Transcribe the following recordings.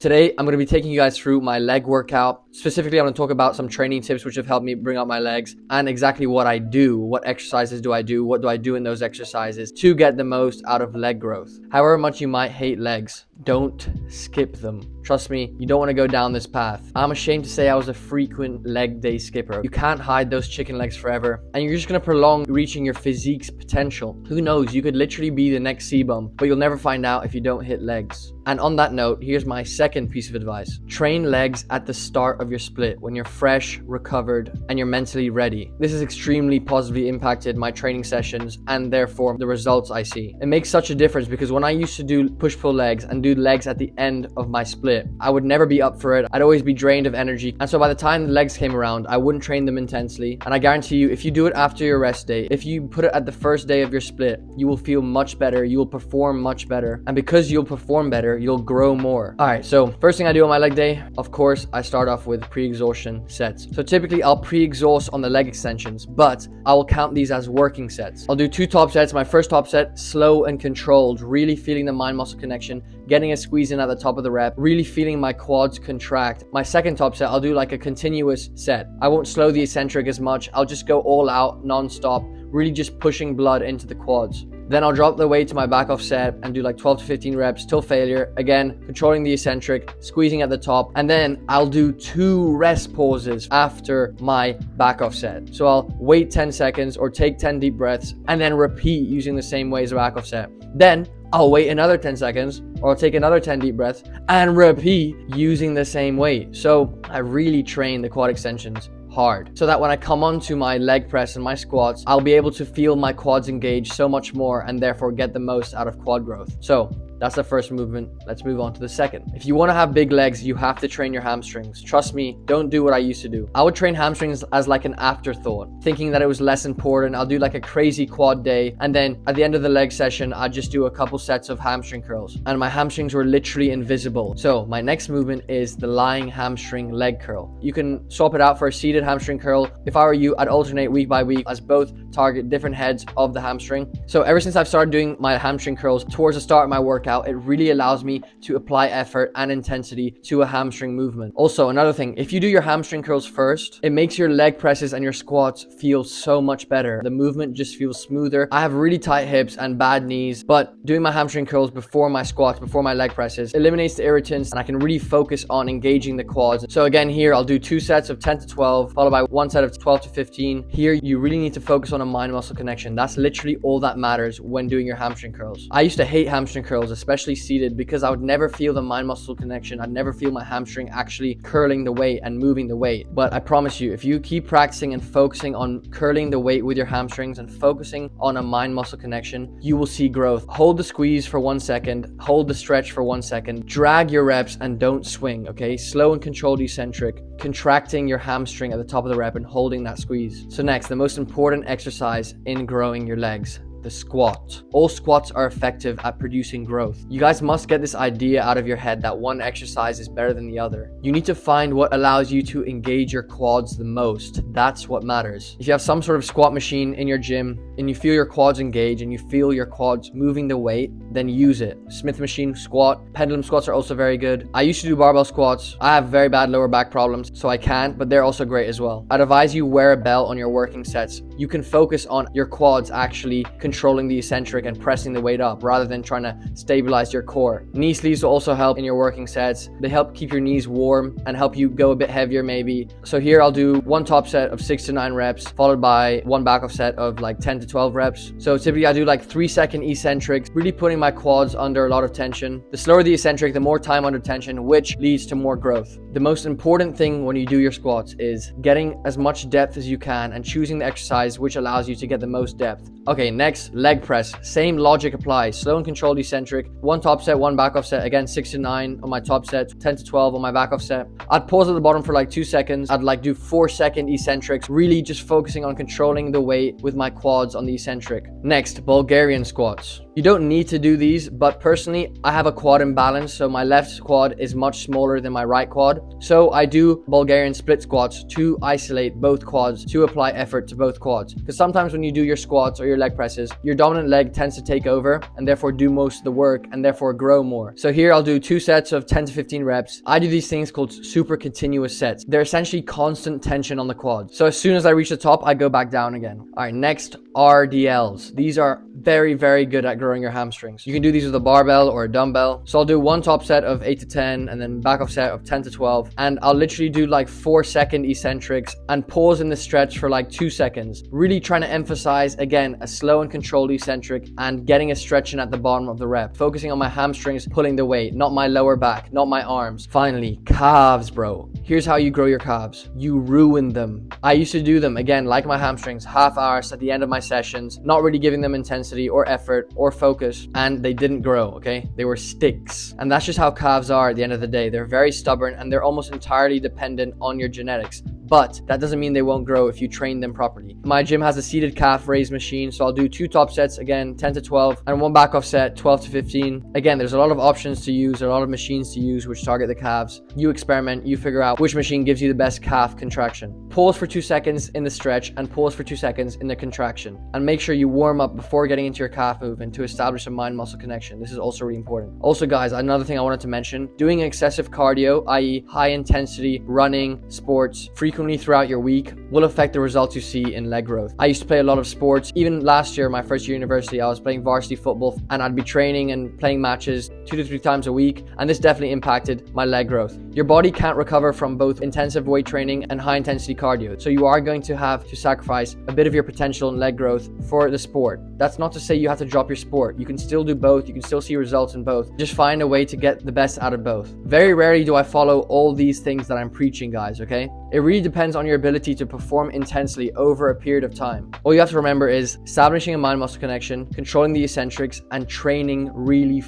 Today, I'm going to be taking you guys through my leg workout. Specifically, I'm going to talk about some training tips which have helped me bring up my legs and exactly what I do. What exercises do I do? What do I do in those exercises to get the most out of leg growth? However much you might hate legs, don't skip them. Trust me, you don't want to go down this path. I'm ashamed to say I was a frequent leg day skipper. You can't hide those chicken legs forever, and you're just going to prolong reaching your physique's potential. Who knows, you could literally be the next C-bum, but you'll never find out if you don't hit legs. And on that note, here's my second piece of advice. Train legs at the start of your split when you're fresh, recovered, and you're mentally ready. This has extremely positively impacted my training sessions and therefore the results I see. It makes such a difference because when I used to do push-pull legs and do legs at the end of my split, I would never be up for it. I'd always be drained of energy. And so by the time the legs came around, I wouldn't train them intensely. And I guarantee you, if you do it after your rest day, if you put it at the first day of your split, you will feel much better. You will perform much better. And because you'll perform better, you'll grow more. All right, so first thing I do on my leg day, of course, I start off with pre-exhaustion sets. So typically I'll pre-exhaust on the leg extensions, but I will count these as working sets. I'll do 2 top sets. My first top set, slow and controlled, really feeling the mind-muscle connection, getting a squeeze in at the top of the rep, really feeling my quads contract. My second top set, I'll do like a continuous set. I won't slow the eccentric as much. I'll just go all out, non-stop, really just pushing blood into the quads. Then I'll drop the weight to my back off set and do like 12 to 15 reps till failure. Again, controlling the eccentric, squeezing at the top. And then I'll do 2 rest pauses after my back off set. So I'll wait 10 seconds or take 10 deep breaths and then repeat using the same way as a back off set. Then I'll wait another 10 seconds or I'll take another 10 deep breaths and repeat using the same weight. So I really train the quad extensions hard so that when I come onto my leg press and my squats, I'll be able to feel my quads engage so much more and therefore get the most out of quad growth. So that's the first movement. Let's move on to the second. If you want to have big legs, you have to train your hamstrings. Trust me, don't do what I used to do. I would train hamstrings as like an afterthought, thinking that it was less important. I'll do like a crazy quad day, and then at the end of the leg session, I'd just do a couple sets of hamstring curls, and my hamstrings were literally invisible. So my next movement is the lying hamstring leg curl. You can swap it out for a seated hamstring curl. If I were you, I'd alternate week by week as both target different heads of the hamstring. So ever since I've started doing my hamstring curls towards the start of my workout, it really allows me to apply effort and intensity to a hamstring movement. Also, another thing, if you do your hamstring curls first, it makes your leg presses and your squats feel so much better. The movement just feels smoother. I have really tight hips and bad knees, but doing my hamstring curls before my squats, before my leg presses, eliminates the irritants and I can really focus on engaging the quads. So again, here I'll do 2 sets of 10 to 12, followed by 1 set of 12 to 15. Here, you really need to focus on a mind-muscle connection. That's literally all that matters when doing your hamstring curls. I used to hate hamstring curls, especially seated, because I would never feel the mind-muscle connection. I'd never feel my hamstring actually curling the weight and moving the weight. But I promise you, if you keep practicing and focusing on curling the weight with your hamstrings and focusing on a mind-muscle connection, you will see growth. Hold the squeeze for 1 second, hold the stretch for 1 second, drag your reps and don't swing, okay? Slow and controlled eccentric, contracting your hamstring at the top of the rep and holding that squeeze. So next, the most important exercise in growing your legs, the squat. All squats are effective at producing growth. You guys must get this idea out of your head that one exercise is better than the other. You need to find what allows you to engage your quads the most. That's what matters. If you have some sort of squat machine in your gym and you feel your quads engage and you feel your quads moving the weight, then use it. Smith machine squat, pendulum squats are also very good. I used to do barbell squats. I have very bad lower back problems, so I can't, but they're also great as well. I'd advise you wear a belt on your working sets. You can focus on your quads actually controlling the eccentric and pressing the weight up rather than trying to stabilize your core. Knee sleeves will also help in your working sets. They help keep your knees warm and help you go a bit heavier maybe. So here I'll do 1 top set of 6 to 9 reps followed by 1 back off set of like 10 to 12 reps. So typically I do like 3-second eccentrics, really putting my quads under a lot of tension. The slower the eccentric, the more time under tension, which leads to more growth. The most important thing when you do your squats is getting as much depth as you can and choosing the exercise which allows you to get the most depth. Okay, next, leg press. Same logic applies. Slow and controlled eccentric. 1 top set, 1 back off set. Again, 6 to 9 on my top set, 10 to 12 on my back off set. I'd pause at the bottom for like 2 seconds. I'd like do 4-second eccentrics, really just focusing on controlling the weight with my quads on the eccentric. Next, Bulgarian squats. You don't need to do these, but personally, I have a quad imbalance, so my left quad is much smaller than my right quad. So I do Bulgarian split squats to isolate both quads, to apply effort to both quads. Because sometimes when you do your squats or your leg presses, your dominant leg tends to take over and therefore do most of the work and therefore grow more. So here I'll do 2 sets of 10 to 15 reps. I do these things called super continuous sets. They're essentially constant tension on the quad. So as soon as I reach the top, I go back down again. All right, next, RDLs. These are very, very good at growing your hamstrings. You can do these with a barbell or a dumbbell. So I'll do one top set of 8 to 10 and then back off set of 10 to 12. And I'll literally do like 4-second eccentrics and pause in the stretch for like 2 seconds. Really trying to emphasize, again, a slow and controlled eccentric and getting a stretch in at the bottom of the rep. Focusing on my hamstrings, pulling the weight, not my lower back, not my arms. Finally, calves, bro. Here's how you grow your calves. You ruin them. I used to do them, again, like my hamstrings, half hours at the end of my sessions, not really giving them intensity or effort or focus, and they didn't grow, okay? They were sticks. And that's just how calves are at the end of the day. They're very stubborn and they're almost entirely dependent on your genetics. But that doesn't mean they won't grow if you train them properly. My gym has a seated calf raise machine, so I'll do 2 top sets, again, 10 to 12, and 1 back off set, 12 to 15. Again, there's a lot of options to use, a lot of machines to use which target the calves. You experiment, you figure out which machine gives you the best calf contraction. Pause for 2 seconds in the stretch and pause for 2 seconds in the contraction. And make sure you warm up before getting into your calf movement to establish a mind-muscle connection. This is also really important. Also, guys, another thing I wanted to mention, doing excessive cardio, i.e. high intensity running, sports, frequently throughout your week will affect the results you see in leg growth. I used to play a lot of sports. Even last year, my first year of university, I was playing varsity football and I'd be training and playing matches 2 to 3 times a week, and this definitely impacted my leg growth. Your body can't recover from both intensive weight training and high intensity cardio, so you are going to have to sacrifice a bit of your potential in leg growth for the sport. That's not to say you have to drop your sport. You can still do both. You can still see results in both. Just find a way to get the best out of both. Very rarely do I follow all these things that I'm preaching, guys, okay? It really depends on your ability to perform intensely over a period of time. All you have to remember is establishing a mind-muscle connection, controlling the eccentrics, and training really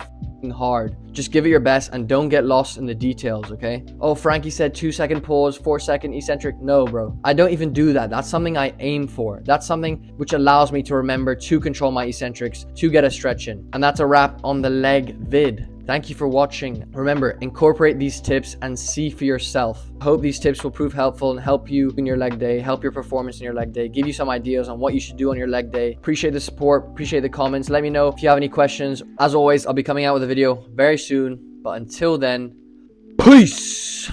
hard. Just give it your best and don't get lost in the details, okay? Oh, Frankie said 2-second pause, 4-second eccentric. No, bro. I don't even do that. That's something I aim for. That's something which allows me to remember to control my eccentrics, to get a stretch in. And that's a wrap on the leg vid. Thank you for watching. Remember, incorporate these tips and see for yourself. I hope these tips will prove helpful and help you in your leg day, help your performance in your leg day, give you some ideas on what you should do on your leg day. Appreciate the support, appreciate the comments. Let me know if you have any questions. As always, I'll be coming out with a video very soon. But until then, peace!